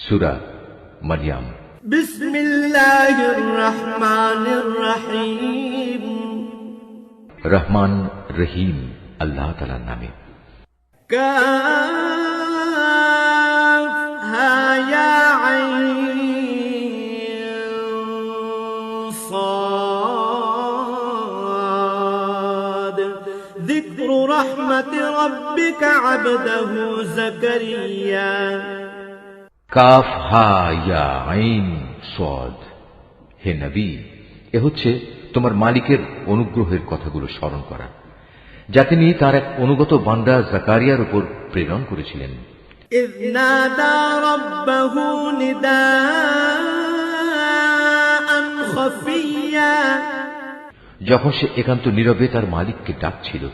সূরা মারইয়াম। বিসমিল্লাহির রহমানির রহিম। রহমান রহিম আল্লাহ তাআলার নামে। কাফ হা ইয়া আইন সাদ। যিকরু রাহমাতি রাব্বিকা আবদাহু যাকারিয়া। কাফ হা ইয়া আইন সাদ। হে নবী, এ হচ্ছে তোমার মালিকের অনুগ্রহের কথাগুলো স্মরণ করা, যা তিনি তার এক অনুগত বান্দা জাকারিয়ার উপর প্রেরণ করেছিলেন। إذ نادى ربه نداء خفيا। যখন সে একান্ত নীরবে তার মালিককে ডাকছিল।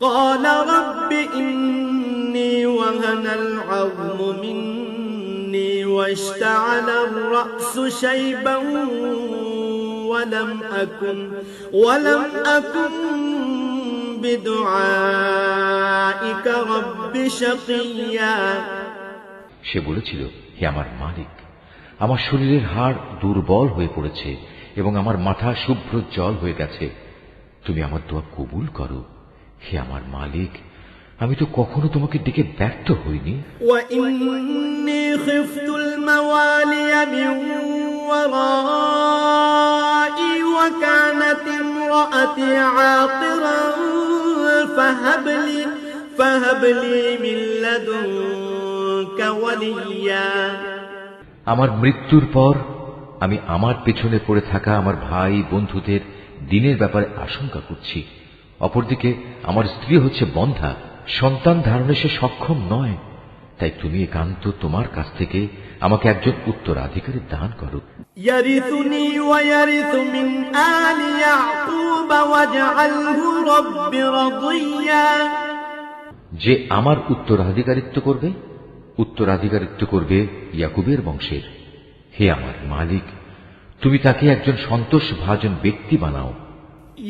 قال رب إني وهن العظم مني واشتعل الرأس شيبا ولم أكن بدعائك رب شقيا। সে বলেছিল, হে আমার মালিক, আমার শরীরের হাড় দুর্বল হয়ে পড়েছে এবং আমার মাথা শুভ্র জল হয়ে গেছে, তুমি আমার দোয়া কবুল করো। হে আমার মালিক, আমি তো কখনো তোমাকে ডেকে ব্যর্থ হইনি। وإني خفت الموالي من ورائي وكانت امرأتي عاقرا فهب لي من لدنك وليا। আমার মৃত্যুর পর আমি আমার পেছনে পড়ে থাকা আমার ভাই বন্ধুদের দিনের ব্যাপারে আশঙ্কা করছি। অপরদিকে আমার স্ত্রী হচ্ছে বন্ধ্যা, সন্তান ধারণে সে সক্ষম নয়, তাই তুমি একান্ত তোমার কাছ থেকে আমাকে একজন উত্তরাধিকারী দান করো। ইয়ারিসুনি ওয়া ইয়ারিসু মিন আলি ইয়াকুব ওয়াজআলহু রাব্বি রাদিয়া। যে আমার উত্তরাধিকারিত্ব করবে ইয়াকুবের বংশের। হে আমার মালিক, তুমি তাকে একজন সন্তোষভাজন ব্যক্তি বানাও।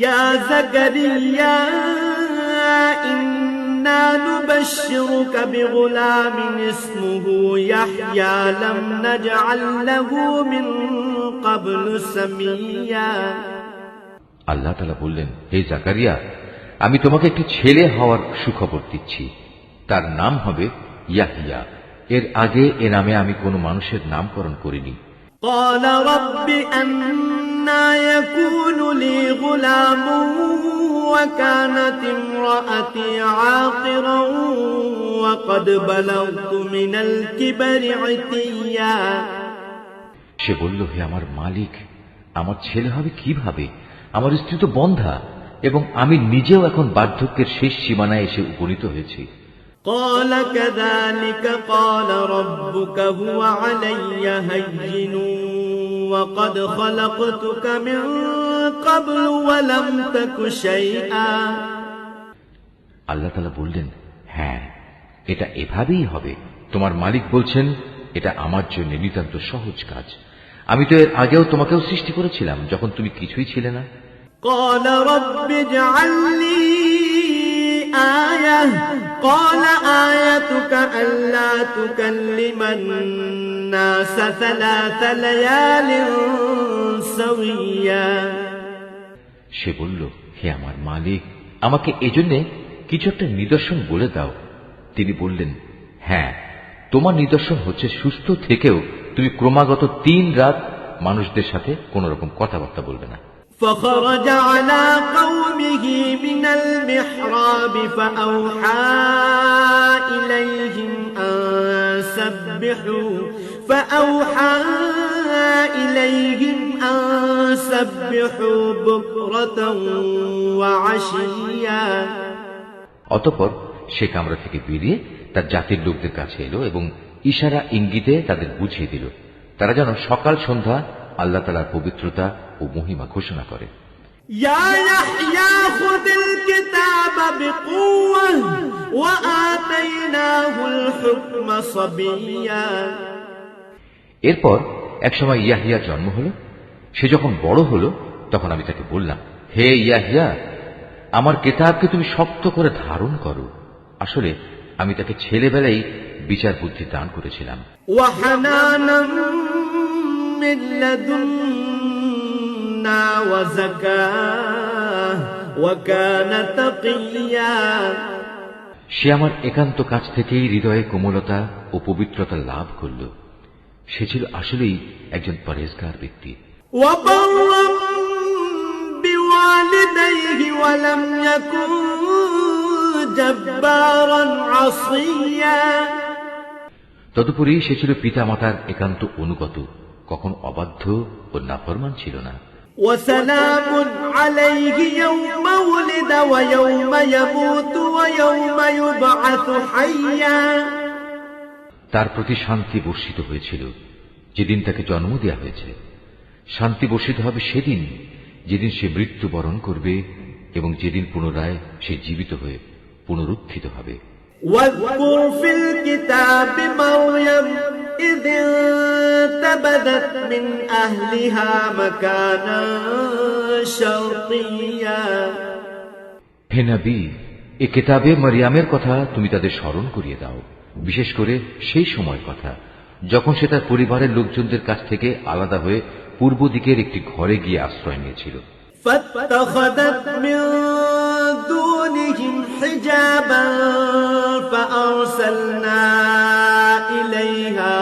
ইয়া যাকারিয়া ইন্না নুবাশশিরুকা বিগুলামিন ইসমুহু ইয়াহইয়া লাম নাজআল লাহু মিন ক্বাবলু সামিয়া। আল্লাহ তাআলা বললেন, হে জাকারিয়া, আমি তোমাকে একটি ছেলে হওয়ার সুখবর দিচ্ছি, তার নাম হবে ইয়াহইয়া। এর আগে এ নামে আমি কোনো মানুষের নামকরণ করিনি। قال رب أنى يكون لي غلام وكانت امرأتي عاقرا وقد بلغت من الكبر عتيا। সে বলল, হে আমার মালিক, আমার ছেলে হবে কিভাবে? আমার স্ত্রী তো বন্ধ্যা এবং আমি নিজেও এখন বার্ধক্যের শেষ সীমানায় এসে উপনীত হয়েছি। قال كذلك قال ربك هو علي هين وقد خلقتك من قبل ولم تك شيئا। আল্লাহ তাআলা বললেন, হ্যাঁ, এটা এভাবেই হবে। তোমার মালিক বলছেন, এটা আমার জন্য নিতান্ত সহজ কাজ। আমি তো এর আগেও তোমাকেও সৃষ্টি করেছিলাম যখন তুমি কিছুই ছিলে না। قال رب اجعل لي آية قال آيتك ألا تكلم الناس 3 ليال سويا। সে বলল, হে আমার মালিক, আমাকে এজন্য কিছু একটা নিদর্শন বলে দাও। তিনি বললেন, হ্যাঁ, তোমার নিদর্শন হচ্ছে সুস্থ থেকেও তুমি ক্রমাগত 3 রাত মানুষদের সাথে কোন রকম কথাবার্তা বলবে না। فخرج على قومه من المحراب فأوحى إليهم أن سبحوا بكرة وعشيا। অতঃপর সে কামরা থেকে বেরিয়ে তার জাতির লোকদের কাছে এলো এবং ইশারা ইঙ্গিতে তাদের বুঝিয়ে দিল, তারা যেন সকাল সন্ধ্যা আল্লাহ তাআলার পবিত্রতা ও মহিমা ঘোষণা করে। ইয়া ইয়াহইয়া খুযিল কিতাবা বিকুওয়া ওয়া আতাইনাহুল হুকমা সাবিয়্যা। এরপর একসময় ইয়াহইয়ার জন্ম হলো। সে যখন বড় হলো তখন আমি তাকে বললাম, হে ইয়াহইয়া, আমার কিতাবকে তুমি শক্ত করে ধারণ করো। আসলে আমি তাকে ছেলেবেলায় বিচার বুদ্ধি দান করেছিলাম। وحنانا من لدنا وزكاة وكان تقيا। সে আমার একান্ত কাছ থেকেই হৃদয়ে কোমলতা ও পবিত্রতা লাভ করল। সে ছিল আসলেই একজন পরহেজগার ব্যক্তি। وبرا بوالديه ولم يكن جبارا عصيا। তদুপরি সে ছিল পিতামাতার একান্ত অনুগত, কখনো অবাধ্য ও নাফরমান ছিল না। وسلام عليه يوم ولد ويوم يموت ويوم يبعث حيا। তার প্রতি শান্তি বর্ষিত হয়েছিল যেদিন তাকে জন্ম দেওয়া হয়েছে। শান্তি বর্ষিত হবে সেদিন যেদিন সে মৃত্যুবরণ করবে এবং যেদিন পুনরায় সে জীবিত হয়ে পুনরুত্থিত হবে। واذكر في الكتاب مريم إذ انتبذت من أهلها مكانا شرقيا। হে নবী, এ কিতাবে মারিয়ামের কথা তুমি তাদের স্মরণ করিয়ে দাও, বিশেষ করে সেই সময়ের কথা যখন সে তার পরিবারের লোকজনদের কাছ থেকে আলাদা হয়ে পূর্ব দিকের একটি ঘরে গিয়ে আশ্রয় নিয়েছিল। فاتخذت من دونهم حجابا فأرسلنا إليها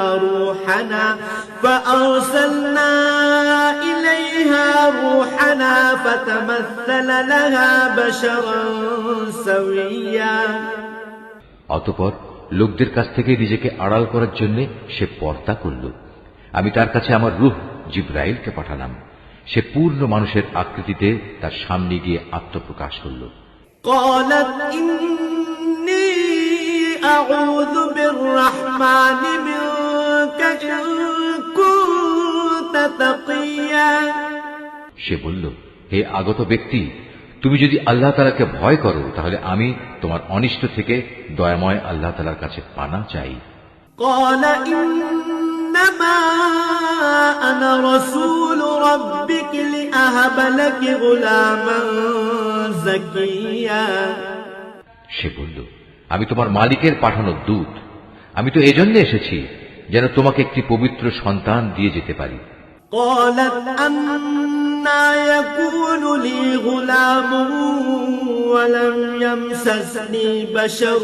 روحنا فتمثل لها بشرا سويا। অতঃপর লোকদের কাছ থেকে নিজেকে আড়াল করার জন্য সে পর্দা করল। আমি তার কাছে আমার রূহ জিবরাইলকে পাঠালাম। সে পূর্ণ মানুষের আকৃতিতে তার সামনে গিয়ে আত্মপ্রকাশ করল। قالت إني أعوذ بالرحمن منك إن كنت تقيا। সে বলল, হে আগত ব্যক্তি, তুমি যদি আল্লাহ তাআলাকে ভয় করো তাহলে আমি তোমার অনিষ্ট থেকে দয়াময় আল্লাহ তাআলার কাছে পানা চাই। قال إنما أنا رسول ربك لأهب لك غلاما زكيا। সে বলল, আমি তোমার মালিকের পাঠানো দূত। আমি তো এজন্য এসেছি যেন তোমাকে একটি পবিত্র সন্তান দিয়ে যেতে পারি। قالت أنى يكون لي غلام ولم يمسسني بشر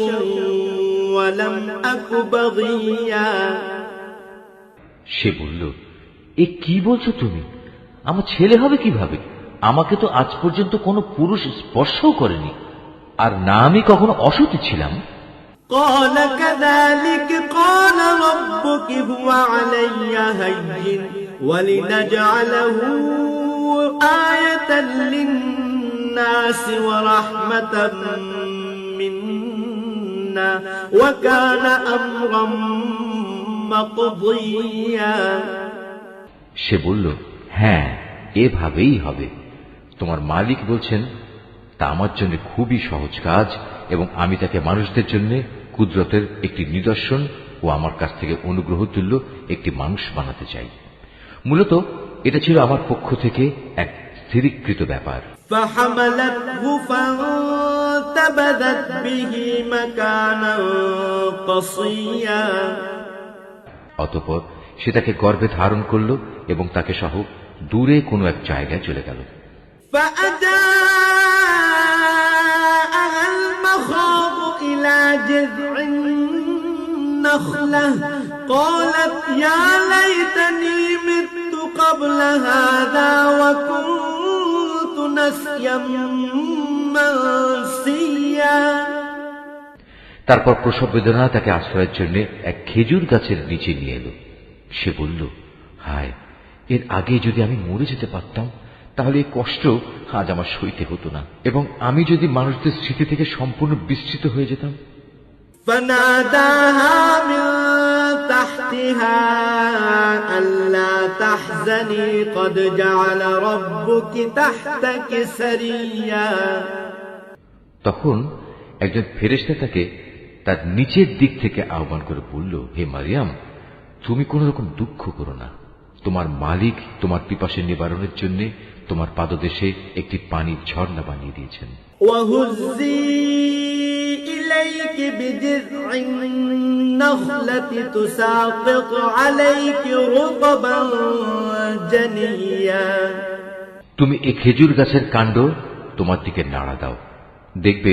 ولم أك بغيا। সে বলল, এ কি বলছো তুমি? আমার ছেলে হবে কিভাবে? আমাকে তো আজ পর্যন্ত কোনো পুরুষ স্পর্শও করেনি, আর না আমি কখনো অসতী ছিলাম। قال كذلك قال ربك هو علي هين ولنجعله آية للناس ورحمة منا وكان أمرا مقضيا। সে বলল, হ্যাঁ, এভাবেই হবে। তোমার মালিক বলছেন তা আমার জন্য খুবই সহজ কাজ, এবং আমি তাকে মানুষদের জন্য কুদরতের একটি নিদর্শন ও আমার কাছ থেকে অনুগ্রহ তুল্য একটি মানুষ বানাতে চাই। মূলত এটা ছিল আমার পক্ষ থেকে এক স্থিরীকৃত ব্যাপার। فحملته فانتبذت به مكانا قصيا। অতঃপর সে তাকে গর্ভে ধারণ করল এবং তাকে সহ দূরে কোনো এক জায়গায় চলে গেল। فأجاءها المخاض إلى جذع النخلة قالت يا ليتني مت قبل هذا وكنت نسيا منسيا। তারপর প্রসব বেদনা তাকে আশ্রয়ের জন্য এক খেজুর গাছের নিচে নিয়ে এলো। সে বলল, হায়, এর আগে যদি আমি মরে যেতে পারতাম তাহলে এই কষ্ট আজ আমার সইতে হতো না, এবং আমি যদি মানুষদের স্মৃতি থেকে সম্পূর্ণ বিস্তৃত হয়ে যেতাম। فناداها من تحتها ألا تحزني قد جعل ربك تحتك سريا। তখন একজন ফেরেশতা তাকে তার নিচের দিক থেকে আহ্বান করে বলল, হে মারিয়াম, তুমি কোন রকম দুঃখ করো না। তোমার মালিক তোমার পিপাসা নিবারণের জন্য তোমার পাদদেশে একটি পানির ঝর্ণা বানিয়ে দিয়েছেন। وهزي إليك بجذع النخلة تساقط عليك رطبا جنيا তুমি এই খেজুর গাছের কাণ্ড তোমার দিকে নাড়া দাও, দেখবে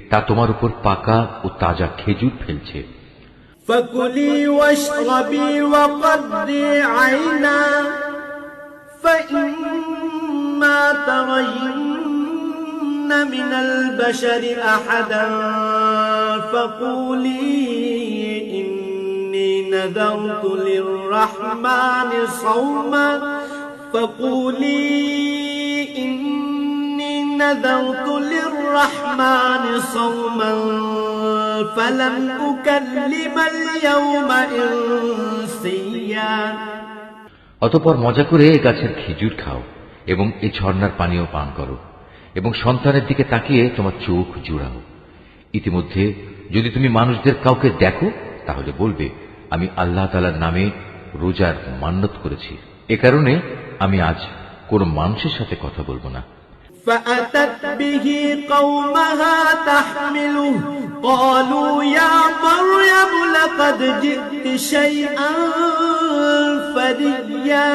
তা তোমার উপর পাকা ও তাজা খেজুর ফেলছে। فكلي واشربي وقضي عينا فإما ترين من البشر أحدا فقولي إني نذرت للرحمن صوما نذرت للرحمن صوما فلن أكلم اليوم إنسيا অতঃপর মজা করে এই গাছের খেজুর খাও এবং এই ঝর্ণার পানীয় পান করো এবং সন্তানের দিকে তাকিয়ে তোমার চোখ জুড়াও। ইতিমধ্যে যদি তুমি মানুষদের কাউকে দেখো তাহলে বলবে, আমি আল্লাহ তাআলার নামে রোজার মান্নত করেছি, এ কারণে আমি আজ কোন মানুষের সাথে কথা বলবো না। فأتت به قومها تحمله قالوا يا مريم لقد جئت شيئا فريا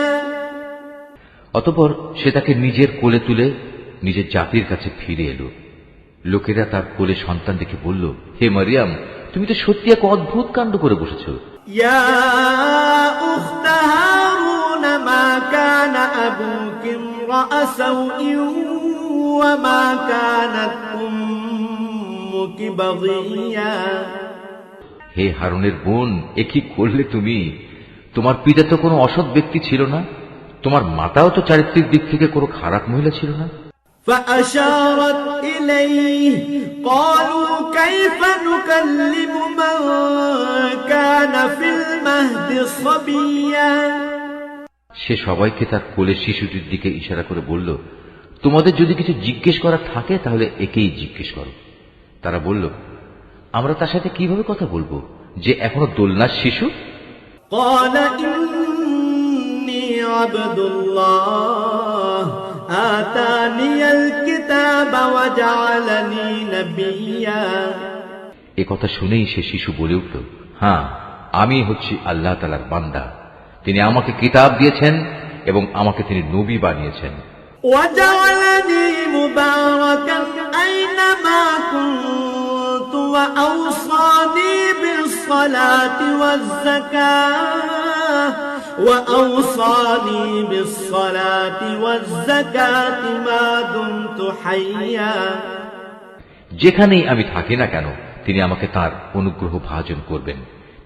অতঃপর সে তাকে নিজের কোলে তুলে নিজের জাতির কাছে ফিরে এলো। লোকেরা তার কোলে সন্তান দেখে বলল, হে মারিয়াম, তুমি তো সত্যি এক অদ্ভুত কাণ্ড করে বসেছ। يا أخت هارون ما كان أبوك امرأ سوء وما كانت أمك بغيا হে হারুনের বোন, এ কি করলে তুমি? তোমার পিতা তো কোনো অসৎ ব্যক্তি ছিল না, তোমার মাতাও তো চারিত্রিক দিক থেকে কোনো খারাপ মহিলা ছিল না। فأشارت إليه قالوا كيف نكلم من كان في المهد صبيا সে সবাইকে তার কোলে শিশুটির দিকে ইশারা করে বলল, তোমাদের যদি কিছু জিজ্ঞেস করা থাকে তাহলে একেই জিজ্ঞেস করো। তারা বলল, আমরা তার সাথে কিভাবে কথা বলবো যে এখনো দোলনার শিশু? قال إني عبد الله آتاني الكتاب وجعلني نبيا এ কথা শুনেই সে শিশু বলে উঠল, হ্যাঁ, আমি হচ্ছি আল্লাহ তাআলার বান্দা, তিনি আমাকে কিতাব দিয়েছেন এবং আমাকে তিনি নবী বানিয়েছেন। وجعلني مباركا أينما كنت وأوصاني بالصلاة والزكاة ما دمت حيا যেখানেই আমি থাকি না কেন তিনি আমাকে তার অনুগ্রহ ভাজন করবেন।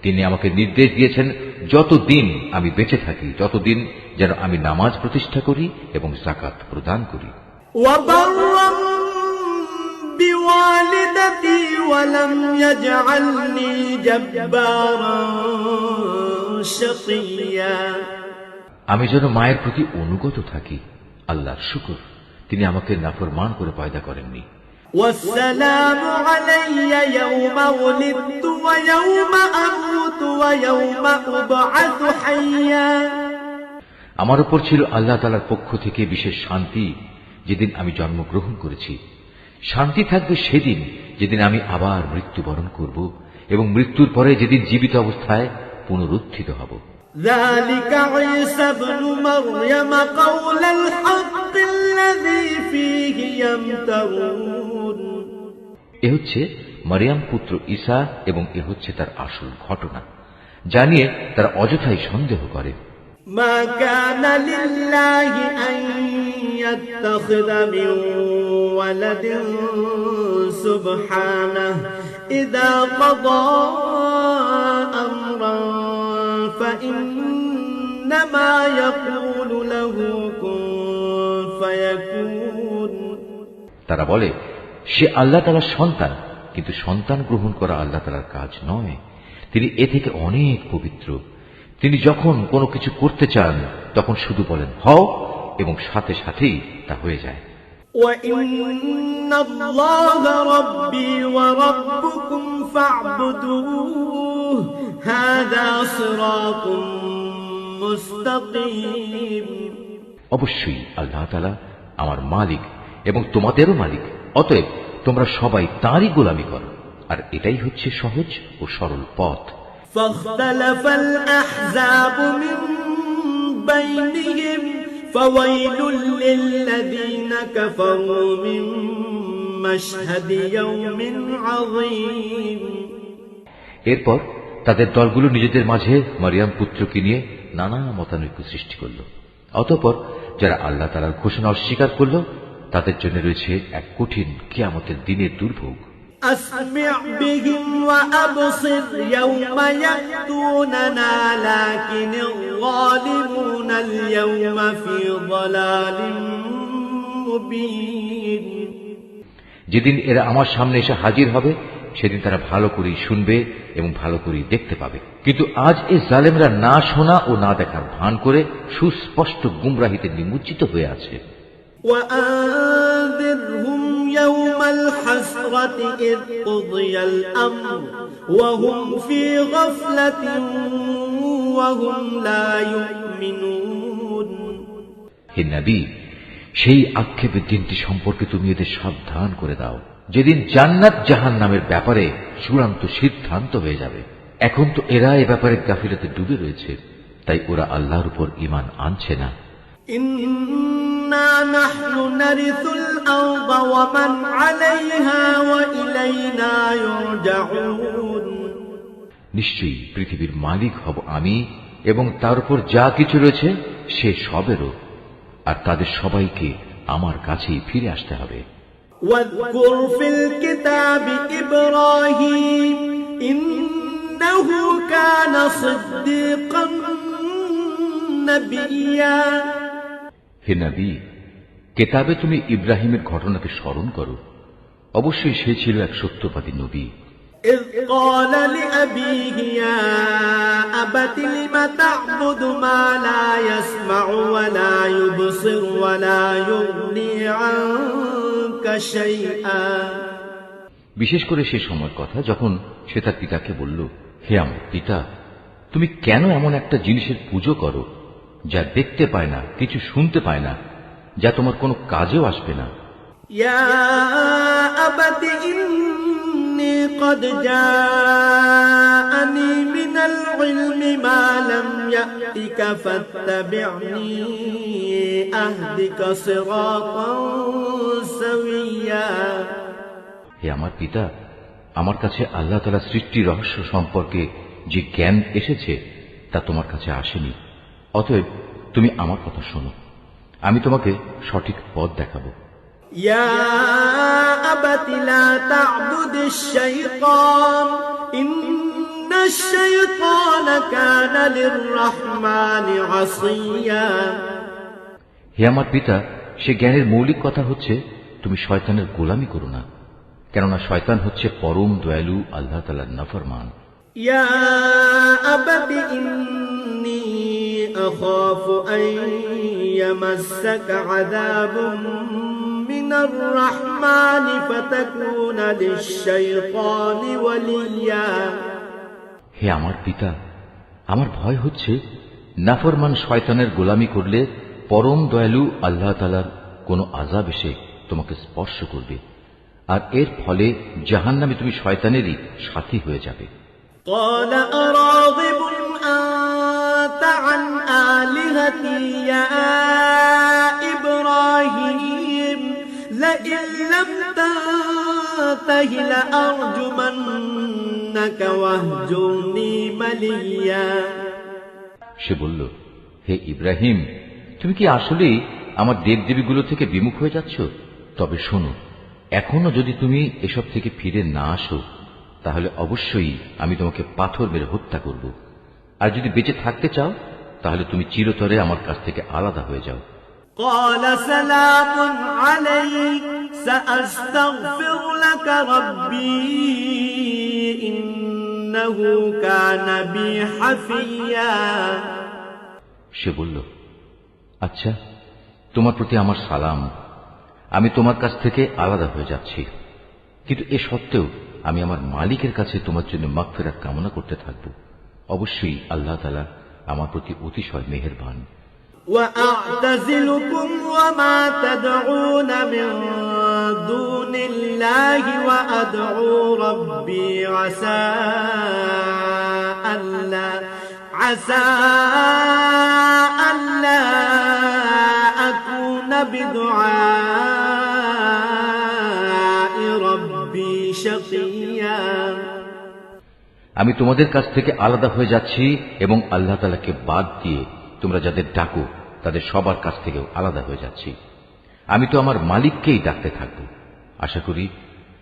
তিনি আমাকে নির্দেশ দিয়েছেন যতদিন আমি বেঁচে থাকি ততদিন যেন আমি নামাজ প্রতিষ্ঠা করি এবং যাকাত প্রদান করি। وبرا بوالدتي ولم يجعلني جبارا شقيا আমি যেন মায়ের প্রতি অনুগত থাকি। আল্লাহর শুকর, তিনি আমাকে নাফরমান করে পয়দা করেননি। والسلام علي يوم ولدت ويوم أموت ويوم أبعث حيا আমার উপর ছিল আল্লাহ তাআলার পক্ষ থেকে বিশেষ শান্তি যেদিন আমি জন্মগ্রহণ করেছি। শান্তি থাকবে সেদিন যেদিন আমি আবার মৃত্যুবরণ করব এবং মৃত্যুর পরে যেদিন জীবিত অবস্থায় পুনরুত্থিত হব। ذلك عيسى ابن مريم قول الحق الذي فيه يمترون এ হচ্ছে মারিয়াম পুত্র ঈসা এবং এ হচ্ছে তার আসল ঘটনা, জানিয়ে তারা অযথাই সন্দেহ করে। ما كان لله أن يتخذ من ولد سبحانه إذا قضى أمرا فإنما يقول له كن فيكون তারা বলে, সে আল্লাহ তাআলার সন্তান, কিন্তু সন্তান গ্রহণ করা আল্লাহ তাআলার কাজ নয়। তিনি এ থেকে অনেক পবিত্র। তিনি যখন কোনো কিছু করতে চান তখন শুধু বলেন হও এবং সাথে সাথেই তা হয়ে যায়। وَإِنَّ اللَّهَ رَبِّي وَرَبُّكُمْ فَاعْبُدُوهُ هَذَا صِرَاطٌ مُسْتَقِيمٌ অবশ্যই আল্লাহ তাআলা আমার মালিক এবং তোমাদেরও মালিক, অতএব তোমরা সবাই তাঁরই গোলামি করো। আর এটাই হচ্ছে সহজ ও সরল পথ। فاختلف الأحزاب من بينهم فويل للذين كفروا من مشهد يوم عظيم। এরপর তাদের দলগুলো নিজেদের মাঝে মারিয়াম পুত্রকে নিয়ে নানা মতানৈক্য সৃষ্টি করল। অতঃপর যারা আল্লাহ তাআলার ঘোষণা অস্বীকার করল তাদের জন্য রয়েছে এক কঠিন কিয়ামতের দিনের দুর্ভোগ। أسمع بهم وأبصر يوم يأتوننا لكن الظالمون اليوم في ضلال مبين। যেদিন এরা আমার সামনে এসে হাজির হবে সেদিন তারা ভালো করেই শুনবে এবং ভালো করেই দেখতে পাবে, কিন্তু আজ এই জালেমরা না শোনা ও না দেখার ভান করে সুস্পষ্ট গুমরাহিতে নিমজ্জিত হয়ে আছে। وأنذرهم يوم الحسرة إذ قضي الأمر وهم في غفلة وهم لا يؤمنون। হে নবী, সেই আক্ষেপের দিনটি সম্পর্কে তুমি এদের সাবধান করে দাও, যেদিন জান্নাত জাহান্নামের ব্যাপারে চূড়ান্ত সিদ্ধান্ত হয়ে যাবে। এখন তো এরা এ ব্যাপারে গাফিলতে ডুবে রয়েছে, তাই ওরা আল্লাহর উপর ঈমান আনছে না। إنا نحن نرث الأرض ومن عليها وإلينا يرجعون। নিশ্চয়ই পৃথিবীর মালিক হব আমি এবং তার উপর যা কিছু রয়েছে সে সবেরও, আর তাদের সবাইকে আমার কাছেই ফিরে আসতে হবে। واذكر في الكتاب إبراهيم إنه كان صديقا نبيا। হে নবী, কেতাবে তুমি ইব্রাহিমের ঘটনাকে স্মরণ করো, অবশ্যই সে ছিল এক সত্যবাদী নবী। إذ قال لأبيه يا أبت لم تعبد ما لا يسمع ولا يبصر ولا يغني عنك شيئا। বিশেষ করে সে সময়ের কথা যখন সে তার পিতাকে বলল, হে আমার পিতা, তুমি কেন এমন একটা জিনিসের পুজো করো যা দেখতে পায় না, কিছু শুনতে পায় না, যা তোমার কোনো কাজেও আসবে না। يا أبت إني قد جاءني من العلم ما لم يأتك فاتبعني أهدك صراطا سويا। হে আমার পিতা, আমার কাছে আল্লাহ তাআলা সৃষ্টি রহস্য সম্পর্কে যে জ্ঞান এসেছে তা তোমার কাছে আসেনি, অতএব তুমি আমার কথা শোনো, আমি তোমাকে সঠিক পথ দেখাবো। يا أبت لا تعبد الشيطان إن الشيطان كان للرحمن عصيا। হে আমার পিতা, সে জ্ঞানের মৌলিক কথা হচ্ছে তুমি শয়তানের গোলামি করো না, কেননা শয়তান হচ্ছে পরম দয়ালু আল্লাহ তাআলার নাফরমান। يا أبت إني أخاف أن يمسك عذاب من الرحمن فتكون للشيطان وليا। হে আমার পিতা, আমার ভয় হচ্ছে নাফরমান শয়তানের গোলামি করলে পরম দয়ালু আল্লাহ তাআলার কোনো আযাব এসে তোমাকে স্পর্শ করবে, আর এর ফলে জাহান্নামে তুমি শয়তানেরই সাথী হয়ে যাবে। قال أراغب أنت عن آلهتي يا إبراهيم لئن لم تنته لأرجمنك واهجرني مليا। সে বলল, হে ইব্রাহিম, তুমি কি আসলেই আমার দেবদেবীগুলো থেকে বিমুখ হয়ে যাচ্ছ? তবে শোনো, এখনো যদি তুমি এসব থেকে ফিরে না আসো তাহলে অবশ্যই আমি তোমাকে পাথর মেরে হত্যা করব, আর যদি বেঁচে থাকতে চাও তাহলে তুমি চিরতরে আমার কাছ থেকে আলাদা হয়ে যাও। قال سلام عليك سأستغفر لك ربي إنه كان بي حفيا। সে বলল, আচ্ছা, তোমার প্রতি আমার সালাম, আমি তোমার কাছ থেকে আলাদা হয়ে যাচ্ছি, কিন্তু এ সত্ত্বেও আমি আমার মালিকের কাছে তোমার জন্য মাগফিরাত কামনা করতে থাকব। অবশ্যই আল্লাহ তাআলা আমার প্রতি অতিশয় মেহেরবান। وأعتزلكم وما تدعون من دون الله وأدعو ربي عسى ألا أكون بدعاء ربي شقيا আমি তোমাদের কাছ থেকে আলাদা হয়ে যাচ্ছি এবং আল্লাহ তাআলাকে বাদ দিয়ে তোমরা যাদের ডাকো তাদের সবার কাছ থেকেও আলাদা হয়ে যাচ্ছি। আমি তো আমার মালিককেই ডাকতে থাকব। আশা করি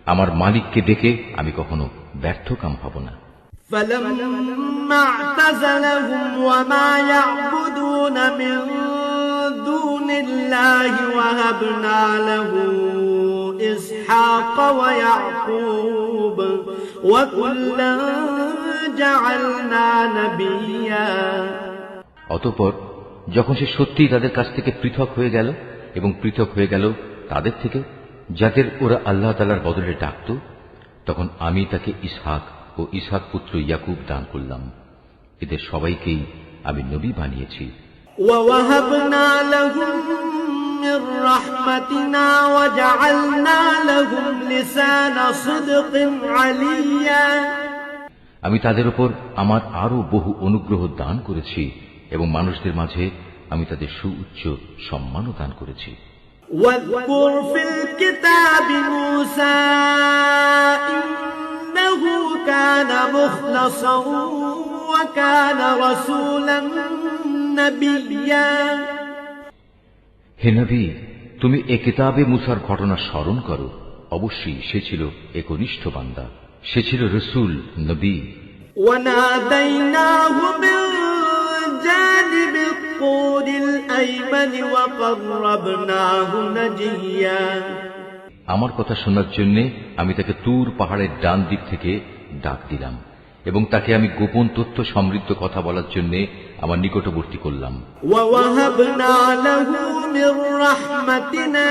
আমার মালিককে ডেকে আমি কখনো ব্যর্থকাম হব না। فلما اعتزلهم وما يعبدون من دون الله وهبنا له إسحاق ويعقوب وكلا جعلنا نبيا। অতঃপর যখন সে সত্যিই তাদের কাছ থেকে পৃথক হয়ে গেল এবং পৃথক হয়ে গেল তাদের থেকে যাদের ওরা আল্লাহ তাআলার বদলে ডাকত, তখন আমি তাকে ইসহাক ও ইসহাক পুত্র ইয়াকুব দান করলাম। এদের সবাইকেই আমি নবী বানিয়েছি। وَوَهَبْنَا لَهُم مِّن رَّحْمَتِنَا وَجَعَلْنَا لَهُمْ لِسَانَ صِدْقٍ عَلِيًّا। আমি তাদের উপর আমার আরো বহু অনুগ্রহ দান করেছি এবং মানুষদের মাঝে আমি তাদের সুউচ্চ সম্মানও দান করেছি। وَاذْكُرْ فِي الْكِتَابِ مُوسَىٰ إِنَّهُ كَانَ مُخْلَصًا وَكَانَ رَسُولًا نَبِيًّا। হে নবী, তুমি এ কিতাবে মুসার ঘটনা স্মরণ করো। অবশ্যই সে ছিল একনিষ্ঠ বান্দা, সে ছিল রসুল, নবী। وَنَادَيْنَاهُ مِن جَانِبِ الطُّورِ الْأَيْمَنِ وَقَرَّبْنَاهُ نَجِيًّا। আমার কথা শোনার জন্য আমি তাকে তুর পাহাড়ের ডান দিক থেকে ডাক দিলাম এবং তাকে আমি গোপন তথ্য সমৃদ্ধ কথা বলার জন্য আমার নিকটবর্তী করলাম। وَوَهَبْنَا لَهُ مِن رَّحْمَتِنَا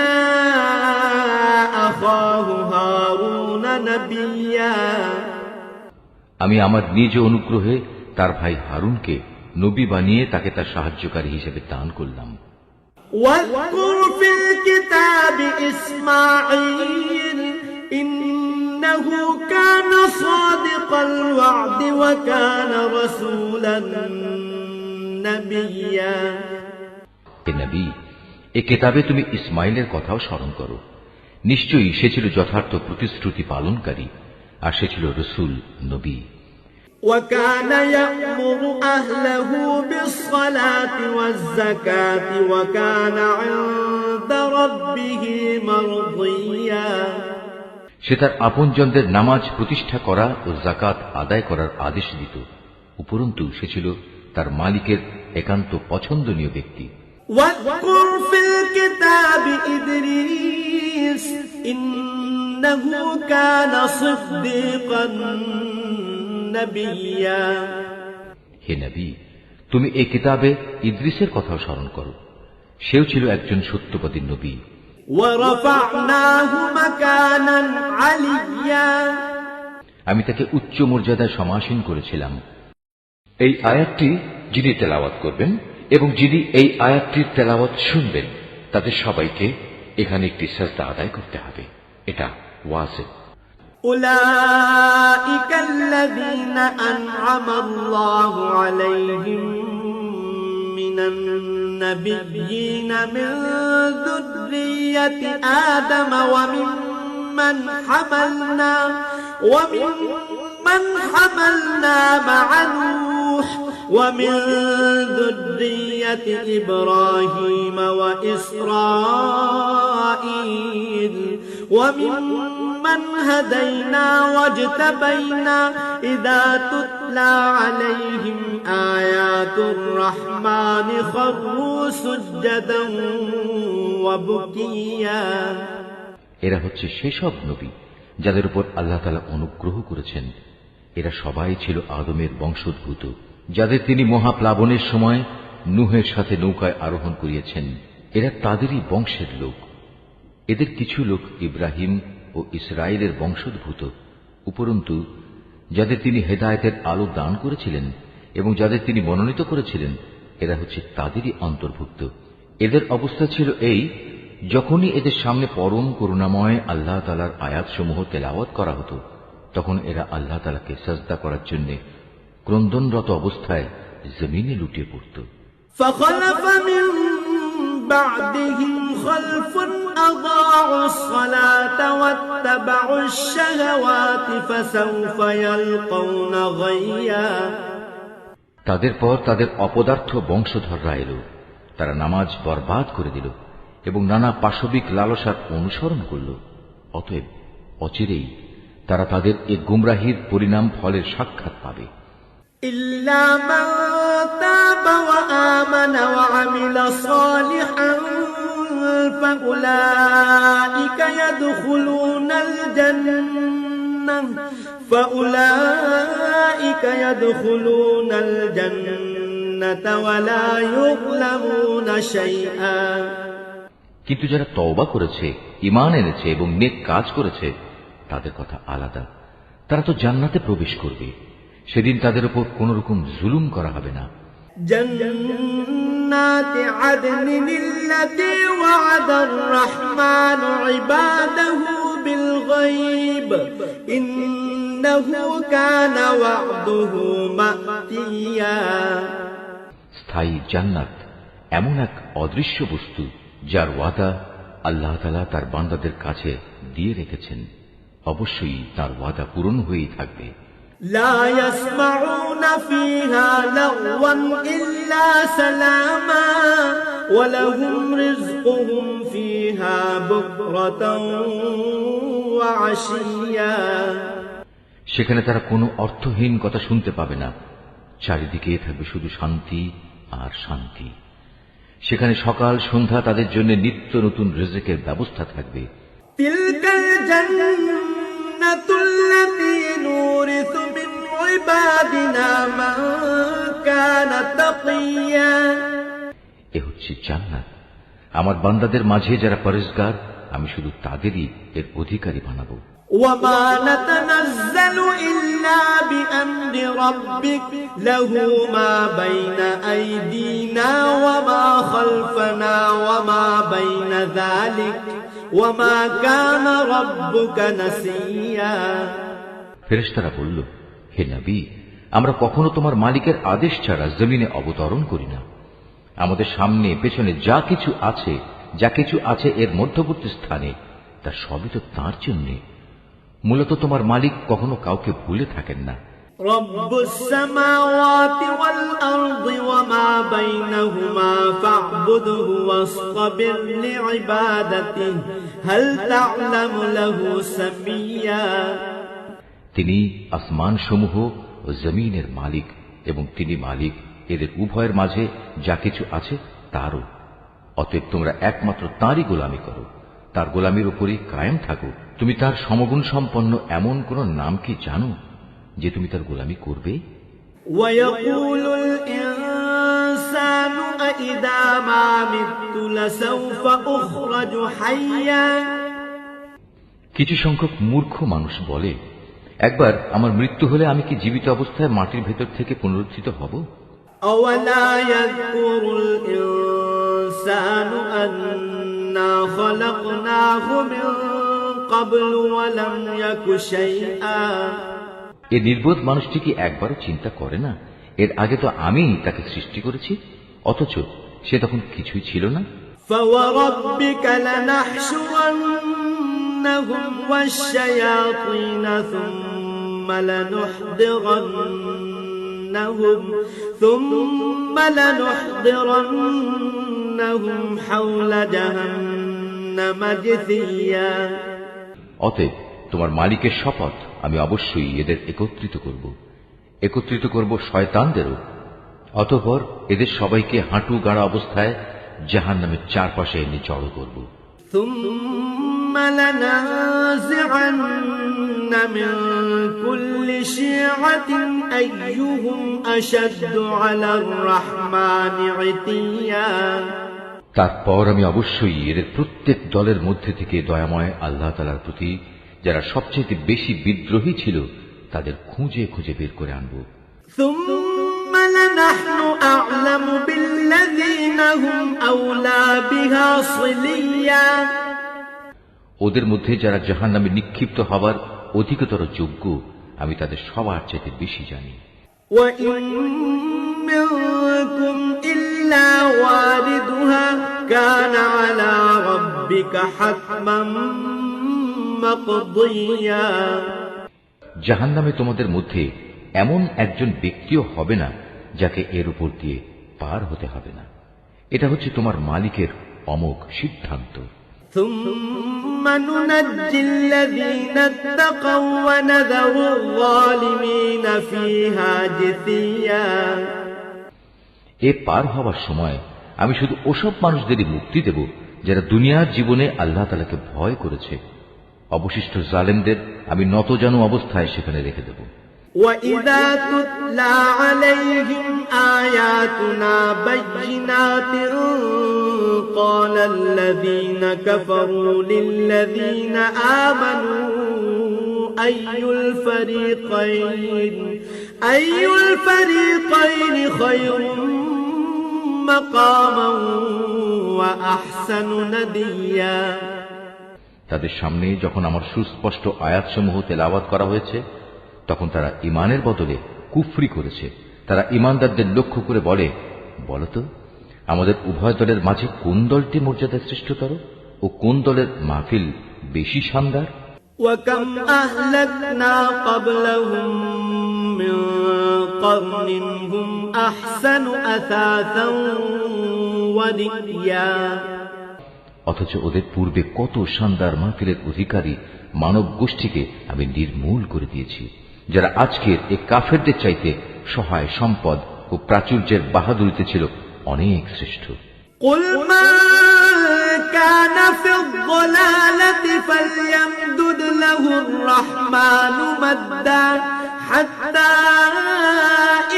أَخَاهُ هَارُونَ نَبِيًّا। আমি আমার নিজ অনুগ্রহে তার ভাই হারুনকে নবী বানিয়ে তাকে তার সাহায্যকারী হিসেবে দান করলাম। وَاذْكُرْ فِي الْكِتَابِ إِسْمَاعِيلَ إِنَّهُ كَانَ صَادِقَ الْوَعْدِ وَكَانَ رَسُولًا نَبِيًّا। হে নবী, এ কিতাবে তুমি ইসমাইলের কথাও স্মরণ করো। নিশ্চয়ই সে ছিল যথার্থ প্রতিশ্রুতি পালনকারী, আর সে ছিল রসুল, নবী। وَكَانَ يَأْمُرُ أَهْلَهُ بِالصَّلَاةِ وَالزَّكَاةِ وَكَانَ عِندَ رَبِّهِ مَرْضِيًّا। সে তার আপনজনদের নামাজ প্রতিষ্ঠা করা ও যাকাত আদায় করার আদেশ দিত। উপরন্তু সে ছিল তার মালিকের একান্ত পছন্দনীয় ব্যক্তি। وَاذْكُرْ فِي الْكِتَابِ إِدْرِيسَ إِنَّهُ كَانَ صِدِّيقًا نَبِيًّا। হে নবী, তুমি এই কিতাবে ইদ্রিসের কথাও স্মরণ করো। সেও ছিল একজন সত্যবাদী নবী। وَرَفَعْنَاهُ مَكَانًا عَلِيًّا। আমি তাকে উচ্চ মর্যাদায় সমাসীন করেছিলাম। এই আয়াতটি যিনি তেলাওয়াত করবেন এবং যিনি এই আয়াতটির তেলাওয়াত শুনবেন, তাদের সবাইকে এখানে একটি সাজদা আদায় করতে হবে। এটা ওয়াজিব। أُولَئِكَ الَّذِينَ أَنْعَمَ اللَّهُ عَلَيْهِمْ مِنَ النَّبِيِّينَ مِن ذُرِّيَّةِ آدَمَ وَمِمَّنْ حَمَلْنَا مَعَ نُوحٍ وَمِن ذُرِّيَّةِ إِبْرَاهِيمَ وَإِسْرَائِيلَ وَمِمَّنْ هَدَيْنَا وَاجْتَبَيْنَا إِذَا تُتْلَى عَلَيْهِمْ آيَاتُ الرَّحْمَنِ خَرُّوا سُجَّدًا وَبُكِيًّا। এরা হচ্ছে সেসব নবী যাদের উপর আল্লাহ তাআলা অনুগ্রহ করেছেন। এরা সবাই ছিল আদমের বংশোদ্ভূত, যাদের তিনি মহাপ্লাবনের সময় নূহের সাথে নৌকায় আরোহণ করিয়েছেন। এরা তাদেরই বংশের লোক। এদের কিছু লোক ইব্রাহিম ও ইসরায়েলের বংশোদ্ভূত। উপরন্তু যাদের তিনি হেদায়েতের আলো দান করেছিলেন এবং যাদের তিনি মনোনীত করেছিলেন, এরা হচ্ছে তাদেরই অন্তর্ভুক্ত। এদের অবস্থা ছিল এই, যখনই এদের সামনে পরম করুণাময় আল্লাহ তাআলার আয়াতসমূহ তেলাওয়াত করা হতো, তখন এরা আল্লাহ তাআলাকে সাজদা করার জন্য ক্রন্দনরত অবস্থায় জমিনে লুটিয়ে পড়ত। فخلف من بعدهم خلف أضاعوا الصلاة واتبعوا الشهوات فسوف يلقون غيا। তাদের পর তাদের অপদার্থ বংশধররা এলো, তারা নামাজ বরবাদ করে দিল এবং নানা পাশবিক লালসার অনুসরণ করল। অতএব অচিরেই তারা তাদের এ গুমরাহির পরিণাম ফলের সাক্ষাৎ পাবে। إلا من تاب وآمن وعمل صالحا فأولئك يدخلون الجنة ولا يظلمون شيئا। কিন্তু যারা তওবা করেছে, ঈমান এনেছে এবং নেক কাজ করেছে, তাদের কথা আলাদা। তারা তো জান্নাতে প্রবেশ করবে, সেদিন তাদের উপর কোন রকম জুলুম করা হবে না। জান্নাতি আদনিন আল্লাতী ওয়া'আদার রাহমানু ইবাদাহু বিল গায়ব ইন্নাহু কানা ওয়া'দুহু মা'তিয়া। স্থায়ী জান্নাত এমন এক অদৃশ্য বস্তু যার ওয়াদা আল্লাহ তাআলা তার বান্দাদের কাছে দিয়ে রেখেছেন। অবশ্যই তার ওয়াদা পূরণ হয়েই থাকবে। لا يسمعون فيها لغوا إلا سلاما ولهم رزقهم فيها بكرة وعشيا। সেখানে তারা কোনো অর্থহীন কথা শুনতে পাবে না। চারিদিকে থাকবে শুধু শান্তি আর শান্তি। সেখানে সকাল সন্ধ্যা তাদের জন্য নিত্য নতুন রিজকের ব্যবস্থা থাকবে। তিলকাল জান্নাতুল লাতী নুরিসু মিন ইবাদিনা মান কানা তাকিয়া। এ হচ্ছে জান্নাত, আমার বান্দাদের মাঝে যারা পরহেজগার, আমি শুধু তাদেরই এর অধিকারী বানাবো। ওয়ামা নাতানাজ্জালু ইল্লা বিআমরি রাব্বিক লাহু মা বাইনা আইদিনা ওয়া মা খালফানা ওয়া মা বাইনা যালিক ওয়া মা কানা রাব্বুকা নাসিয়া। ফেরেশতারা বলল, হে নবী, আমরা কখনো তোমার মালিকের আদেশ ছাড়া জমিনে অবতরণ করি না। আমাদের সামনে পেছনে যা কিছু আছে এর মধ্যবর্তী স্থানে, তা সবই তো তাঁর জন্যে। মূলত তোমার মালিক কখনো কাউকে ভুলে থাকেন না। রব্বুস সামাওয়াতি ওয়াল আরদি ওয়া মা বাইনাহুমা ফা'বুদহু ওয়াসতাবির লিইবাদাতিহি হাল তা'লামু লাহু সামিয়া। তিনি আসমান সমূহ ও জমিনের মালিক এবং তিনি মালিক এদের উভয়ের মাঝে যা কিছু আছে তারও। অতএব তোমরা একমাত্র তাঁরই গোলামি করো, তার গোলামির উপরই কায়েম থাকো। তুমি তার সমগুণ সম্পন্ন এমন কোন নাম কি জানো যে তুমি তার গোলামি করবে? ওয়ায়াকুলুল ইনসানু আইযা মা মিতু লাসাউফা উখরাজু হাইয়া। কিছু সংখ্যক মূর্খ মানুষ বলে, একবার আমার মৃত্যু হলে আমি কি জীবিত অবস্থায় মাটির ভেতর থেকে পুনরুত্থিত হব? আওয়ালা ইয়াযকুরুল ইনসানু আন্না খালাকনাহু মিন ক্বাবলু ওয়া লাম ইয়াকু শাইআ। এ নির্বোধ মানুষটি কি একবারও চিন্তা করে না, এর আগে তো আমি তাকে সৃষ্টি করেছি, অথচ সে তখন কিছুই ছিল না। ফাওয়ারাব্বিকা লানাহশুরান্নাহুম ওয়াশ-শায়াতিনা থুম্মা লানুহদিরান্নাহুম হাওলা জাহান্নামা জিসিয়া। অতএব তোমার মালিকের শপথ, আমি অবশ্যই এদের একত্রিত করব শয়তানদেরও। অতঃপর এদের সবাইকে হাঁটু গাড়া অবস্থায় জাহান্নামের চারপাশে এনে জড়ো করব। থুম্মা লানাযি'আন্না মিন কুল্লি শি'আতিন আইয়ুহুম আশাদ্দু আলার রাহমানি ইতিয়া। তারপর আমি অবশ্যই এদের প্রত্যেক দলের মধ্যে থেকে দয়াময় আল্লাহ তাআলার প্রতি যারা সবচেয়ে বেশি বিদ্রোহী ছিল তাদের খুঁজে খুঁজে বের করে আনব। সুম্মা লানাহনু أعلم بالذين هم أولى بها صليا ওদের মধ্যে যারা জাহান্নামে নিক্ষিপ্ত হবার অধিকতর যোগ্য আমি তাদের সবার চাইতে বেশি জানি। وإن منكم إلا واردها كان على ربك حتما مقضيا জাহান্নামে তোমাদের মধ্যে এমন একজন ব্যক্তিও হবে না যাকে এর উপর দিয়ে পার হতে হবে না। এটা হচ্ছে তোমার মালিকের অমোঘ সিদ্ধান্ত। ثم ننجي الذين اتقوا ونذر الظالمين فيها جثيا এ পার হওয়ার সময় আমি শুধু ওসব মানুষদেরই মুক্তি দেব যারা দুনিয়ার জীবনে আল্লাহ তাআলাকে ভয় করেছে। অবশিষ্ট জালেমদের আমি নতজানু অবস্থায় সেখানে রেখে দেব। وَإِذَا تُتْلَى عَلَيْهِمْ آيَاتُنَا بَيِّنَاتٍ قَالَ الَّذِينَ كَفَرُوا لِلَّذِينَ آمَنُوا أَيُّ الْفَرِيقَيْنِ خَيْرٌ مَقَامًا وَأَحْسَنُ نَدِيًّا তাদের সামনে যখন আমার সুস্পষ্ট আয়াতসমূহ তেলাওয়াত করা হয়েছে তখন তারা ঈমানের বদলে কুফরি করেছে। তারা ঈমানদারদের লক্ষ্য করে বলে, বলতো আমাদের উভয় দলের মাঝে কোন দলটি মর্যাদা শ্রেষ্ঠতর ও কোন দলের মাহফিল বেশি শানদার। وَكَمْ أَهْلَكْنَا قَبْلَهُمْ مِنْ قَرْنٍ هُمْ أَحْسَنُ أَثَاثًا وَرِئْيًا অথচ ওদের পূর্বে কত শানদার মাহফিলের অধিকারী মানব গোষ্ঠীকে আমি নির্মূল করে দিয়েছি, যারা আজকের এই কাফেরদের চাইতে সহায় সম্পদ ও প্রাচুর্যের বাহাদুরিতে ছিল অনেক শ্রেষ্ঠ। قُلْ مَنْ كَانَ فِي الضَّلَالَةِ فَلْيَمْدُدْ لَهُ الرَّحْمَنُ مَدًّا حَتَّى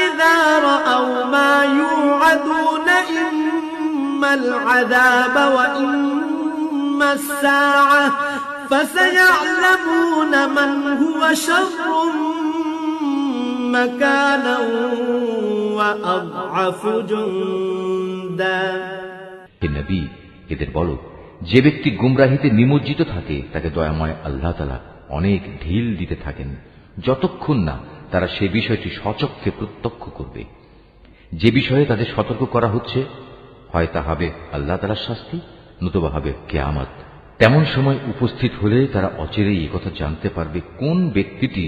إِذَا رَأَوْا مَا يُوعَدُونَ إِمَّا الْعَذَابَ وَإِمَّا السَّاعَةَ فَسَيَعْلَمُونَ مَنْ هُوَ شَرٌّ مَكَانًا وَأَضْعَفُ جُنْدًا হে নবী, এদের বলো, যে ব্যক্তি গুমরাহিতে নিমজ্জিত থাকে তাকে দয়াময় আল্লাহ তাআলা অনেক ঢিল দিতে থাকেন যতক্ষণ না তারা সে বিষয়টি সচক্ষে প্রত্যক্ষ করবে। যে বিষয়ে তাদের সতর্ক করা হচ্ছে হয় তা হবে আল্লাহ তাআলার শাস্তি, নতুবা হবে কিয়ামত। তেমন সময় উপস্থিত হলে তারা অচিরেই এই কথা জানতে পারবে কোন ব্যক্তিটি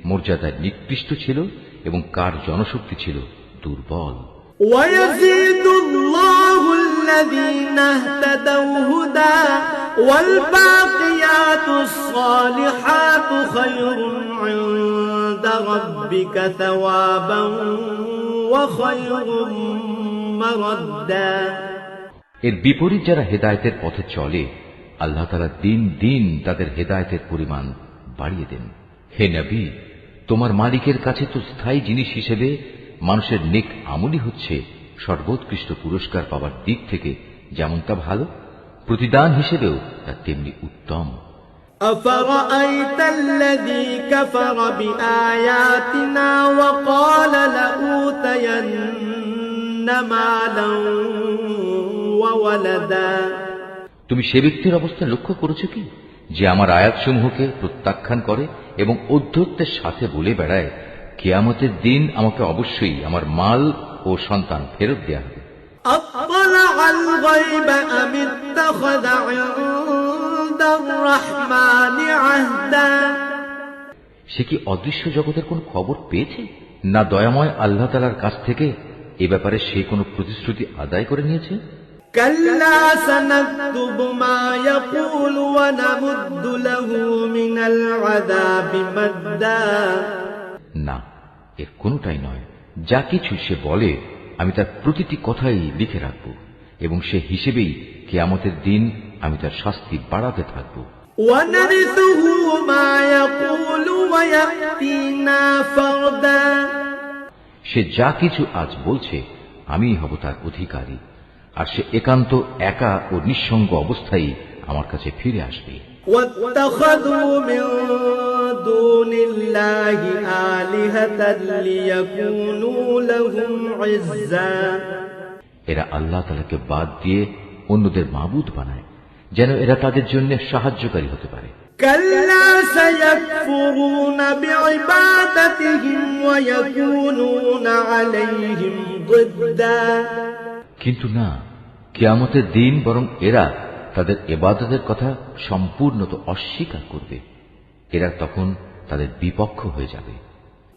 মর্যাদায় নিকৃষ্ট ছিল এবং কার জনশক্তি ছিল দুর্বল। وَيَزِيدُ اللَّهُ الَّذِينَ اهْتَدَوْا هُدًى وَالْبَاقِيَاتُ الصَّالِحَاتُ خَيْرٌ عِندَ رَبِّكَ ثَوَابًا وَخَيْرٌ مَرَدًّا এর বিপরীত যারা হেদায়েতের পথে চলে আল্লাহ তাআলা দিন দিন তাদের হেদায়েতের পরিমাণ বাড়িয়ে দেন। হে নবী, তোমার মালিকের কাছে তো স্থায়ী জিনিস হিসেবে মানুষের নেক আমলই হচ্ছে সর্বোৎকৃষ্ট পুরস্কার পাওয়ার দিক থেকে যেমনটা ভালো, প্রতিদান হিসেবেও তা তেমনি উত্তম। أَفَرَأَيْتَ الَّذِي كَفَرَ بِآيَاتِنَا وَقَالَ لَأُوتَيَنَّ مَالًا وَوَلَدًا তুমি সে ব্যক্তির অবস্থা লক্ষ্য করেছ কি যে আমার আয়াতসমূহকে প্রত্যাখ্যান করে এবং ঔদ্ধত্যের সাথে বলে বেড়ায় কিয়ামতের দিন আমাকে অবশ্যই আমার মাল ও সন্তান ফেরত দেয়া হবে। أَطَّلَعَ الْغَيْبَ أَمِ اتَّخَذَ عِندَ الرَّحْمَنِ عَهْدًا সে কি অদৃশ্য জগতের কোন খবর পেয়েছে, না দয়াময় আল্লাহ তাআলার কাছ থেকে এ ব্যাপারে সে কোনো প্রতিশ্রুতি আদায় করে নিয়েছে? كَلَّا سَنَكْتُبُ مَا يَقُولُ وَنَمُدُّ لَهُ مِنَ الْعَذَابِ مَدًّا না, এর কোনটাই নয়। যা কিছু সে বলে আমি তার প্রতিটি কথাই লিখে রাখব এবং সে হিসেবেই কিয়ামতের দিন আমি তার শাস্তি বাড়াতে থাকব। وَنَرِثُهُ مَا يَقُولُ وَيَأْتِينَا فَرْدًا সে যা কিছু আজ বলছে আমিই হব তার অধিকারী, আর সে একান্ত একা ও নিঃসঙ্গ অবস্থায় আমার কাছে ফিরে আসবে। وَاتَّخَذُوا مِن دون الله آلهة ليكونوا لهم عزا এরা আল্লাহ তাআলাকে বাদ দিয়ে অন্যদের মাবুদ বানায় যেন এরা তাদের জন্য সাহায্যকারী হতে পারে। كلا سيكفرون بعبادتهم ويكونون عليهم ضدا কিন্তু না, কিয়ামতের দিন বরং এরা তাদের ইবাদতের কথা সম্পূর্ণত অস্বীকার করবে। এরা তখন তাদের বিপক্ষ হয়ে যাবে।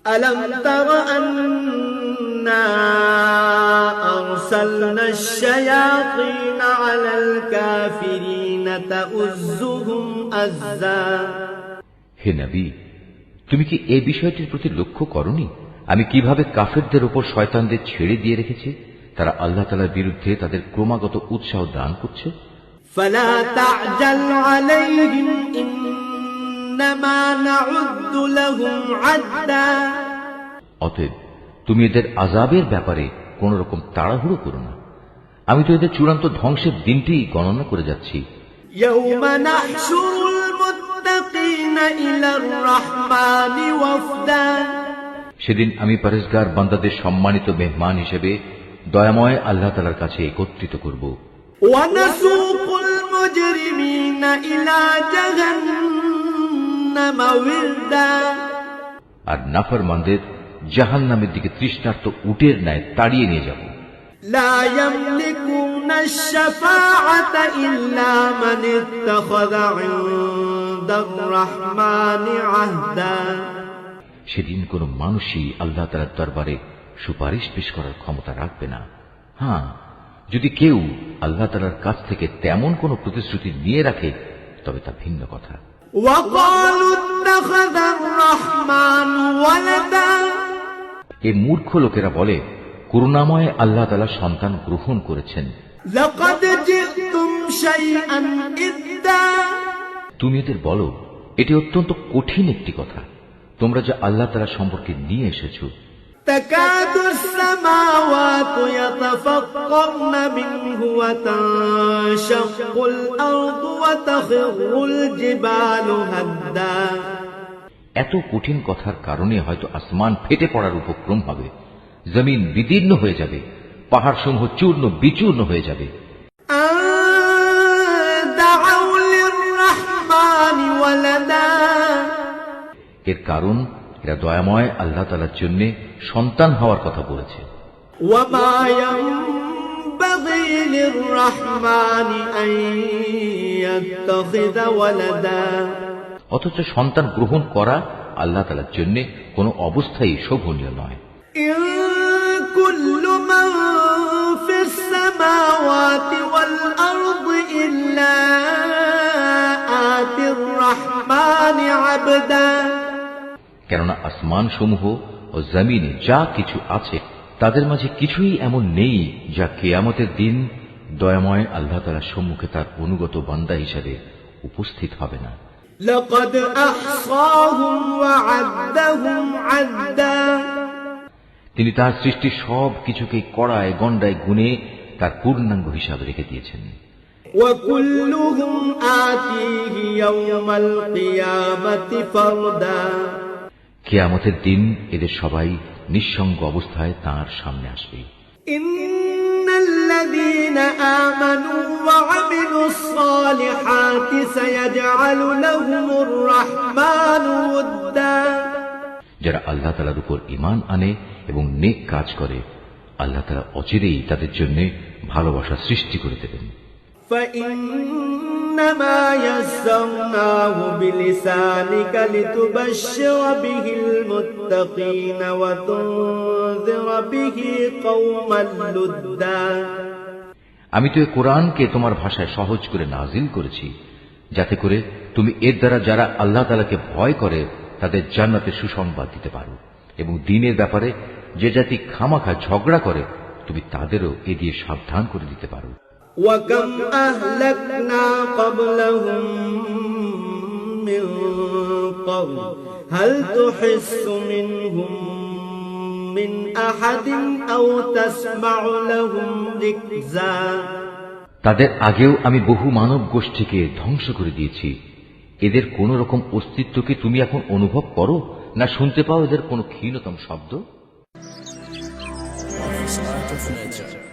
ألم تر أنا أرسلنا الشياطين على الكافرين تؤزهم أزا হে নবী, তুমি কি এই বিষয়টির প্রতি লক্ষ্য করনি আমি কিভাবে কাফেরদের উপর শয়তানদের ছেড়ে দিয়ে রেখেছি? তারা আল্লাহ তাআলার বিরুদ্ধে তাদের ক্রমাগত উৎসাহ দান করছে। فلا تعجل عليهم إنما نعد لهم عدا অতএব তুমি এদের আযাবের ব্যাপারে কোন রকম তাড়াহুড়ো করো না, আমি তো এদের চূড়ান্ত ধ্বংসের দিনটি গণনা করে যাচ্ছি। يوم نحشر المتقين إلى الرحمن وفدا সেদিন আমি পরেশগার বান্দাদের সম্মানিত মেহমান হিসেবে দয়াময় আল্লাহ তাআলার কাছে একত্রিত করব। ونسوق المجرمين إلى جهنم وردا আর নাফরমানদের জাহান্নামের দিকে তৃষ্ণার্ত উটের ন্যায় তাড়িয়ে নিয়ে যাব। لا يملكون الشفاعة إلا من اتخذ عند الرحمن عهدا সেদিন কোনো মানুষই আল্লাহ তাআলার দরবারে সুপারিশ পেশ করার ক্ষমতা রাখবে না। হ্যাঁ, যদি কেউ আল্লাহ তাআলার কাছ থেকে তেমন কোনো প্রতিশ্রুতি নিয়ে রাখে তবে তা ভিন্ন কথা। وقالوا اتخذ الرحمن ولدا এই মূর্খ লোকেরা বলে করুণাময় আল্লাহ তাআলা সন্তান গ্রহণ করেছেন। لقد جئتم شيئا إدا তুমি এদের বলো এটি অত্যন্ত কঠিন একটি কথা তোমরা যা আল্লাহ তাআলা সম্পর্কে নিয়ে এসেছো। تكاد السماوات يتفطرن منه وتنشق الأرض وتخر الجبال هدا এত কঠিন কথার কারণে হয়তো আসমান ফেটে পড়ার উপক্রম হবে, জমিন বিদীর্ণ হয়ে যাবে, পাহাড়সমূহ চূর্ণ বিচূর্ণ হয়ে যাবে। أن دعوا للرحمن ولدا এর কারণ এরা দয়াময় আল্লাহ তাআলার জন্য সন্তান হওয়ার কথা বলেছে। وما ينبغي للرحمن أن يتخذ ولدا অথচ সন্তান গ্রহণ করা আল্লাহ তাআলার জন্য কোনো অবস্থায় শোভনীয় নয়। إن كل من في السماوات والأرض إلا آتي الرحمن عبدا কেননা আসমান সমূহ ও জমিনে যা কিছু আছে তাদের মাঝে কিছুই এমন নেই যা কিয়ামতের দিন দয়াময় আল্লাহ তাআলার সম্মুখে তার অনুগত বান্দা হিসেবে উপস্থিত হবে না। لقد أحصاهم وعدهم عدا তিনি তার সৃষ্টি সব কিছুকে কড়ায় গণ্ডায় গুণে তার পূর্ণাঙ্গ হিসাবে রেখে দিয়েছেন। وكلهم آتيه يوم القيامة فردا কিয়ামতের দিন এদের সবাই নিঃসঙ্গ অবস্থায় তার সামনে আসবে। إن الذين آمنوا وعملوا الصالحات سيجعل لهم الرحمن ودا যারা আল্লাহ তাআলার উপর ঈমান আনে এবং নেক কাজ করে আল্লাহ তাআলা অচিরেই তাদের জন্য ভালোবাসা সৃষ্টি করে দেবেন। فإنما يسرناه بلسانك لتبشر به المتقين وتنذر به قوما لدا আমি তো এই কোরআনকে তোমার ভাষায় সহজ করে নাজিল করেছি যাতে করে তুমি এর দ্বারা যারা আল্লাহ তাআলাকে ভয় করে তাদের জান্নাতের সুসংবাদ দিতে পারো এবং দ্বীনের ব্যাপারে যে জাতি খামাখা ঝগড়া করে তুমি তাদেরও এ দিয়ে সাবধান করে দিতে পারো। وكم أهلكنا قبلهم من قرن هل تحس منهم من أحد أو تسمع لهم ركزا তাদের আগেও আমি বহু মানব গোষ্ঠীকে ধ্বংস করে দিয়েছি, এদের কোন রকম অস্তিত্ব কি তুমি এখন অনুভব করো, না শুনতে পাও এদের কোনো ক্ষীণতম শব্দ? Office Art of Nature.